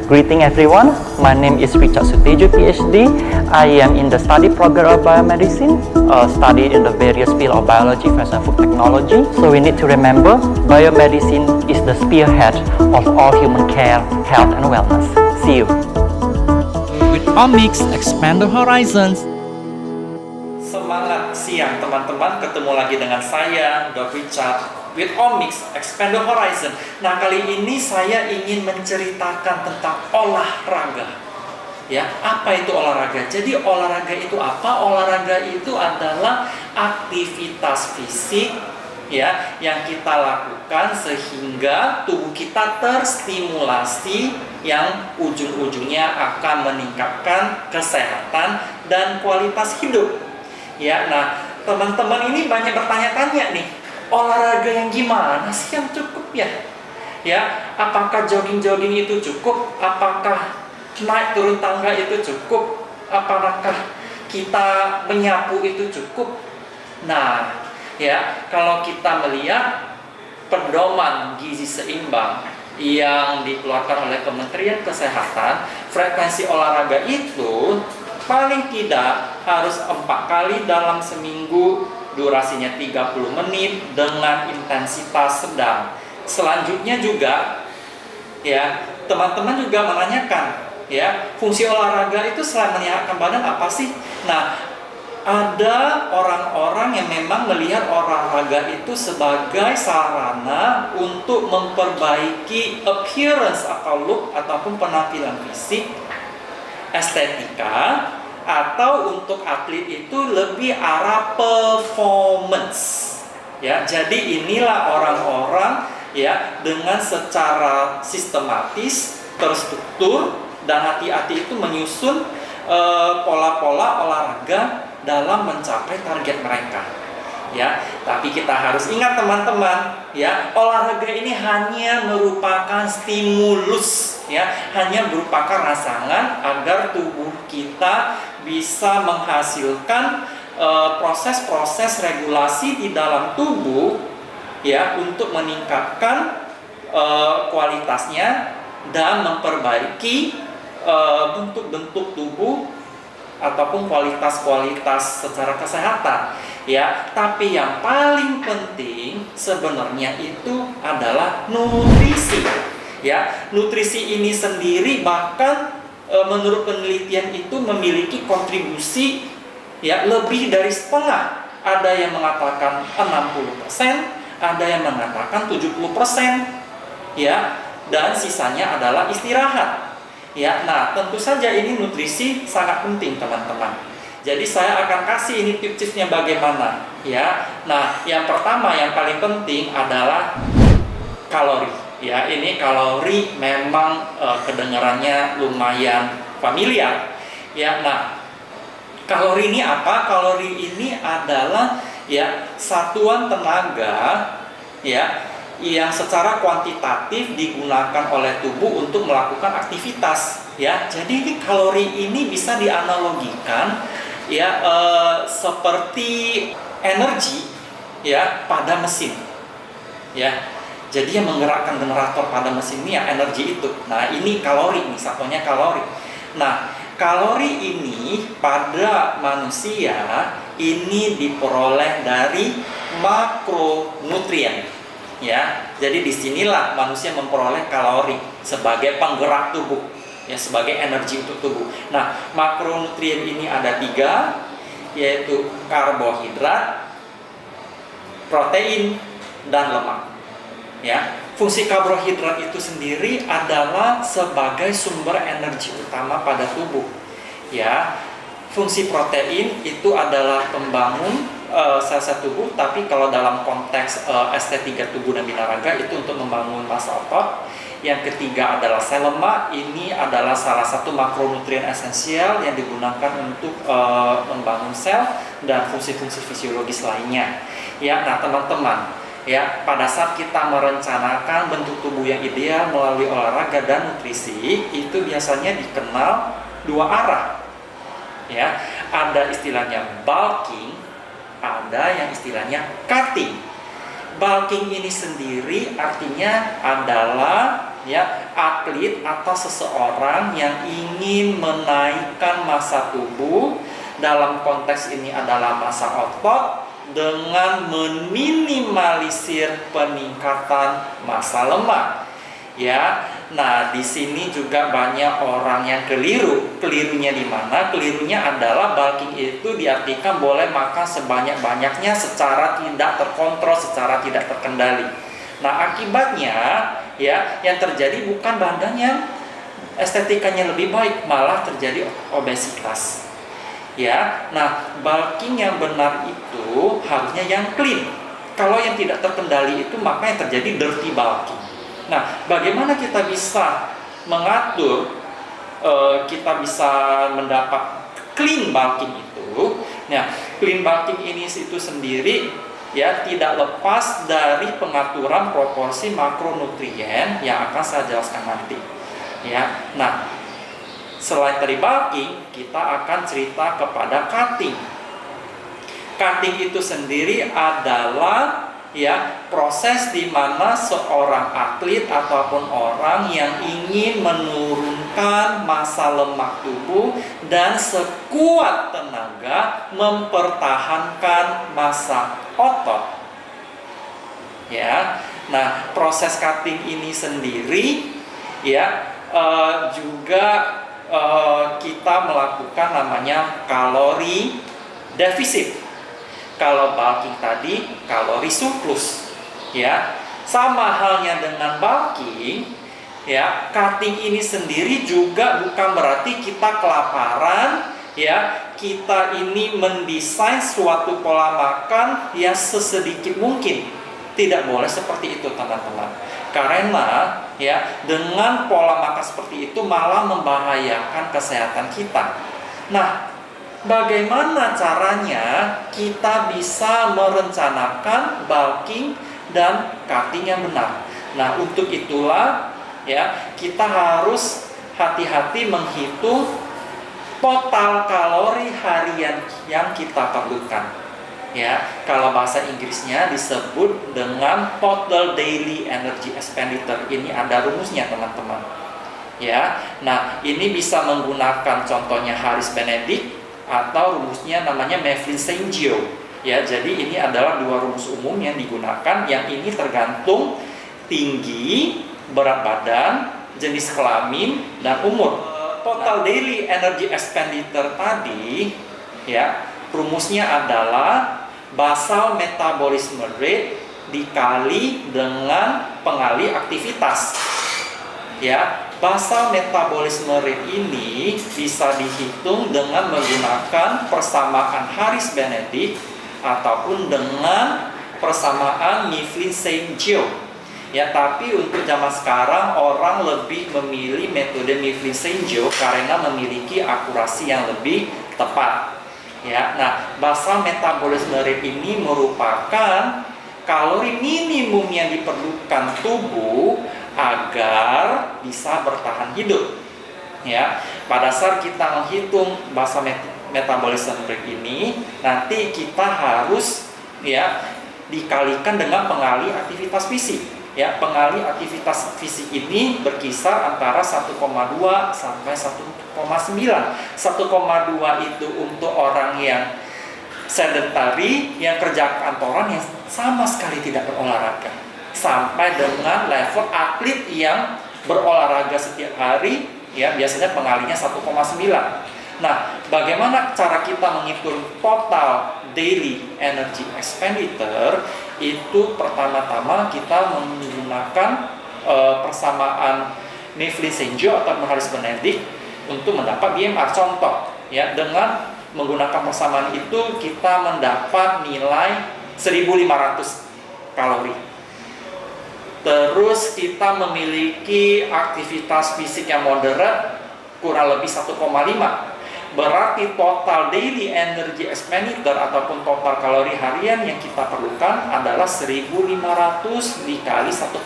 Greeting everyone, my name is Richard Sutejo, PhD. I am in the study program of biomedicine, studied in the various fields of biology, physics, and food technology. So we need to remember, biomedicine is the spearhead of all human care, health, and wellness. See you. With Omics, expand the horizons. Semangat siang teman-teman, ketemu lagi dengan saya, Dr. Richard, with Omics, expand the horizon. Nah, kali ini saya ingin menceritakan tentang olahraga. Ya, apa itu olahraga? Jadi olahraga itu apa? Olahraga itu adalah aktivitas fisik ya yang kita lakukan sehingga tubuh kita terstimulasi yang ujung-ujungnya akan meningkatkan kesehatan dan kualitas hidup. Ya, nah teman-teman ini banyak bertanya-tanya nih, olahraga yang gimana sih yang cukup ya? Ya, apakah jogging-jogging itu cukup? Apakah naik turun tangga itu cukup? Apakah kita menyapu itu cukup? Nah, ya kalau kita melihat pedoman gizi seimbang yang dikeluarkan oleh Kementerian Kesehatan, frekuensi olahraga itu paling tidak harus 4 kali dalam seminggu, durasinya 30 menit dengan intensitas sedang. Selanjutnya juga ya, teman-teman juga menanyakan ya, fungsi olahraga itu selain menyehatkan badan apa sih? Nah, ada orang-orang yang memang melihat olahraga itu sebagai sarana untuk memperbaiki appearance atau look ataupun penampilan fisik, estetika, atau untuk atlet itu lebih arah performance. Ya, jadi inilah orang-orang ya dengan secara sistematis, terstruktur dan hati-hati itu menyusun pola-pola olahraga dalam mencapai target mereka. Ya, tapi kita harus ingat teman-teman, ya, olahraga ini hanya merupakan stimulus, ya, hanya merupakan rangsangan agar tubuh kita bisa menghasilkan proses-proses regulasi di dalam tubuh, ya, untuk meningkatkan kualitasnya dan memperbaiki bentuk-bentuk tubuh ataupun kualitas-kualitas secara kesehatan. Ya, tapi yang paling penting sebenarnya itu adalah nutrisi. Ya, nutrisi ini sendiri bahkan menurut penelitian itu memiliki kontribusi ya lebih dari setengah. Ada yang mengatakan 60%, ada yang mengatakan 70%. Ya, dan sisanya adalah istirahat. Ya, nah tentu saja ini nutrisi sangat penting teman-teman. Jadi saya akan kasih ini tips-tipsnya bagaimana, ya. Nah, yang pertama yang paling penting adalah kalori. Ya, ini kalori memang kedengarannya lumayan familiar. Ya, nah kalori ini apa? Kalori ini adalah ya satuan tenaga ya yang secara kuantitatif digunakan oleh tubuh untuk melakukan aktivitas. Ya, jadi ini kalori ini bisa dianalogikan ya seperti energi ya pada mesin. Ya, jadi yang menggerakkan generator pada mesin ini ya energi itu. Nah, ini kalori, nih satunya kalori. Nah, kalori ini pada manusia ini diperoleh dari makronutrien. Ya, jadi disinilah manusia memperoleh kalori sebagai penggerak tubuh, ya, sebagai energi untuk tubuh. Nah, makronutrien ini ada 3, yaitu karbohidrat, protein, dan lemak. Ya, fungsi karbohidrat itu sendiri adalah sebagai sumber energi utama pada tubuh. Ya, fungsi protein itu adalah pembangun sel-sel tubuh, tapi kalau dalam konteks estetika tubuh dan binaraga itu untuk membangun massa otot. Yang ketiga adalah sel lemak, ini adalah salah satu makronutrien esensial yang digunakan untuk membangun sel dan fungsi-fungsi fisiologis lainnya. Ya, nah teman-teman, ya pada saat kita merencanakan bentuk tubuh yang ideal melalui olahraga dan nutrisi, itu biasanya dikenal 2 arah. Ya, ada istilahnya bulking, ada yang istilahnya cutting. Bulking ini sendiri artinya adalah ya atlet atau seseorang yang ingin menaikkan massa tubuh, dalam konteks ini adalah massa otot, dengan meminimalisir peningkatan massa lemak. Ya, nah di sini juga banyak orang yang keliru. Kelirunya di mana? Kelirunya adalah bulking itu diartikan boleh makan sebanyak-banyaknya secara tidak terkontrol, secara tidak terkendali. Nah akibatnya ya yang terjadi bukan badan yang estetikanya lebih baik, malah terjadi obesitas. Ya, nah bulking yang benar itu harusnya yang clean. Kalau yang tidak terkendali itu maka yang terjadi dirty bulking. Nah, bagaimana kita bisa mengatur, kita bisa mendapat clean bulking itu? Nah, clean bulking ini itu sendiri ya tidak lepas dari pengaturan proporsi makronutrien yang akan saya jelaskan nanti. Ya, nah selain dari bulking, kita akan cerita kepada cutting. Cutting itu sendiri adalah ya proses di mana seorang atlet ataupun orang yang ingin menurunkan massa lemak tubuh dan sekuat tenaga mempertahankan massa otot. Ya, nah proses cutting ini sendiri ya juga kita melakukan namanya kalori defisit. Kalau bulking tadi kalori surplus, ya sama halnya dengan bulking, ya cutting ini sendiri juga bukan berarti kita kelaparan, ya kita ini mendesain suatu pola makan yang sesedikit mungkin. Tidak boleh seperti itu teman-teman, karena ya dengan pola makan seperti itu malah membahayakan kesehatan kita. Nah, bagaimana caranya kita bisa merencanakan bulking dan cutting yang benar? Nah, untuk itulah ya kita harus hati-hati menghitung total kalori harian yang kita perlukan. Ya, kalau bahasa Inggrisnya disebut dengan total daily energy expenditure. Ini ada rumusnya teman-teman. Ya, nah ini bisa menggunakan contohnya Harris Benedict atau rumusnya namanya Mafflin-Sengio. Ya, jadi ini adalah dua rumus umum yang digunakan. Yang ini tergantung tinggi, berat badan, jenis kelamin, dan umur. Total daily energy expenditure tadi, ya rumusnya adalah basal metabolism rate dikali dengan pengali aktivitas. Ya, basal metabolism rate ini bisa dihitung dengan menggunakan persamaan Harris Benedict ataupun dengan persamaan Mifflin-Sengio. Ya, tapi untuk zaman sekarang orang lebih memilih metode Mifflin-Sengio karena memiliki akurasi yang lebih tepat. Ya, nah basal metabolism rate ini merupakan kalori minimum yang diperlukan tubuh agar bisa bertahan hidup. Ya, pada saat kita menghitung basal metabolism rate ini, nanti kita harus ya dikalikan dengan pengali aktivitas fisik. Ya, pengali aktivitas fisik ini berkisar antara 1,2 sampai 1,9. 1,2 itu untuk orang yang sedentary, yang kerja kantoran yang sama sekali tidak berolahraga, sampai dengan level atlet yang berolahraga setiap hari, ya biasanya pengalinya 1,9. Nah, bagaimana cara kita menghitung total daily energy expenditure? Itu pertama-tama kita menggunakan persamaan Mifflin-Sengio atau Harris Benedict untuk mendapat BMR. Contoh, ya dengan menggunakan persamaan itu kita mendapat nilai 1.500 kalori. Terus kita memiliki aktivitas fisik yang moderat kurang lebih 1,5. Berarti total daily energy expenditure ataupun total kalori harian yang kita perlukan adalah 1.500 dikali 1,5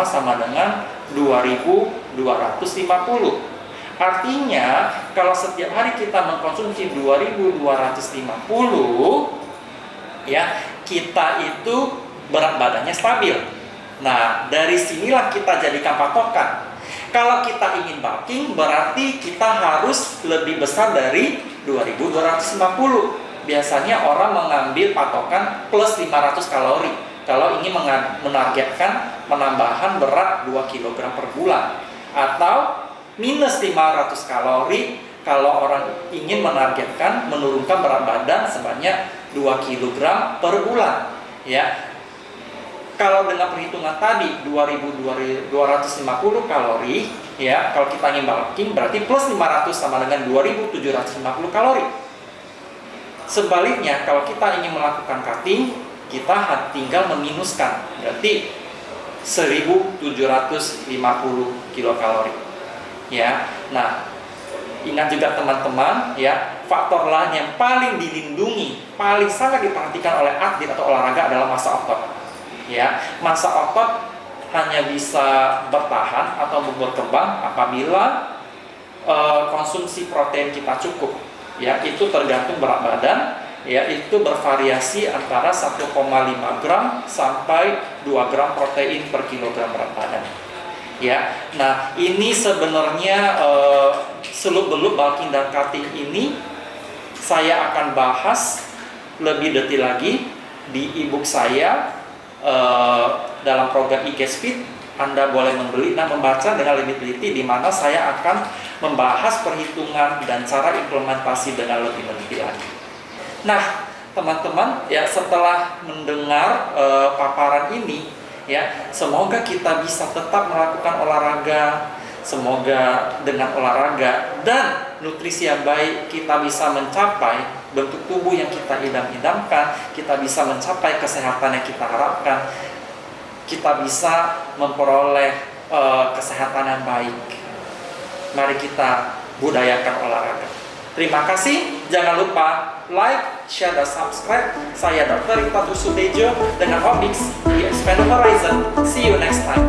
sama dengan 2.250. Artinya kalau setiap hari kita mengkonsumsi 2.250, ya kita itu berat badannya stabil. Nah, dari sinilah kita jadikan patokan. Kalau kita ingin bulking, berarti kita harus lebih besar dari 2250. Biasanya orang mengambil patokan plus 500 kalori. Kalau ingin menargetkan penambahan berat 2 kg per bulan. Atau minus 500 kalori kalau orang ingin menargetkan menurunkan berat badan sebanyak 2 kg per bulan. Ya. Kalau dengan perhitungan tadi 2250 kalori, ya, kalau kita ingin bulking berarti plus 500 sama dengan 2750 kalori. Sebaliknya, kalau kita ingin melakukan cutting, kita tinggal meminuskan, berarti 1750 kilokalori. Ya. Nah, ingat juga teman-teman, ya, faktor lain yang paling dilindungi, paling sangat diperhatikan oleh atlet atau olahraga adalah massa otot. Ya, massa otot hanya bisa bertahan atau berkembang apabila konsumsi protein kita cukup. Ya, itu tergantung berat badan. Ya, itu bervariasi antara 1,5 gram sampai 2 gram protein per kilogram berat badan. Ya, nah ini sebenarnya seluk-beluk bulking dan cutting ini saya akan bahas lebih detail lagi di e-book saya. Dalam program e-Speed, Anda boleh membeli dan membaca dengan lebih teliti, di mana saya akan membahas perhitungan dan cara implementasi dengan lebih teliti lagi. Nah, teman-teman, ya, setelah mendengar paparan ini, ya, semoga kita bisa tetap melakukan olahraga. Semoga dengan olahraga dan nutrisi yang baik kita bisa mencapai bentuk tubuh yang kita idam-idamkan, kita bisa mencapai kesehatan yang kita harapkan, kita bisa memperoleh kesehatan yang baik. Mari kita budayakan olahraga. Terima kasih, jangan lupa like, share, dan subscribe. Saya Dr. Rita Sutejo dengan Omix di Expand Horizon. See you next time.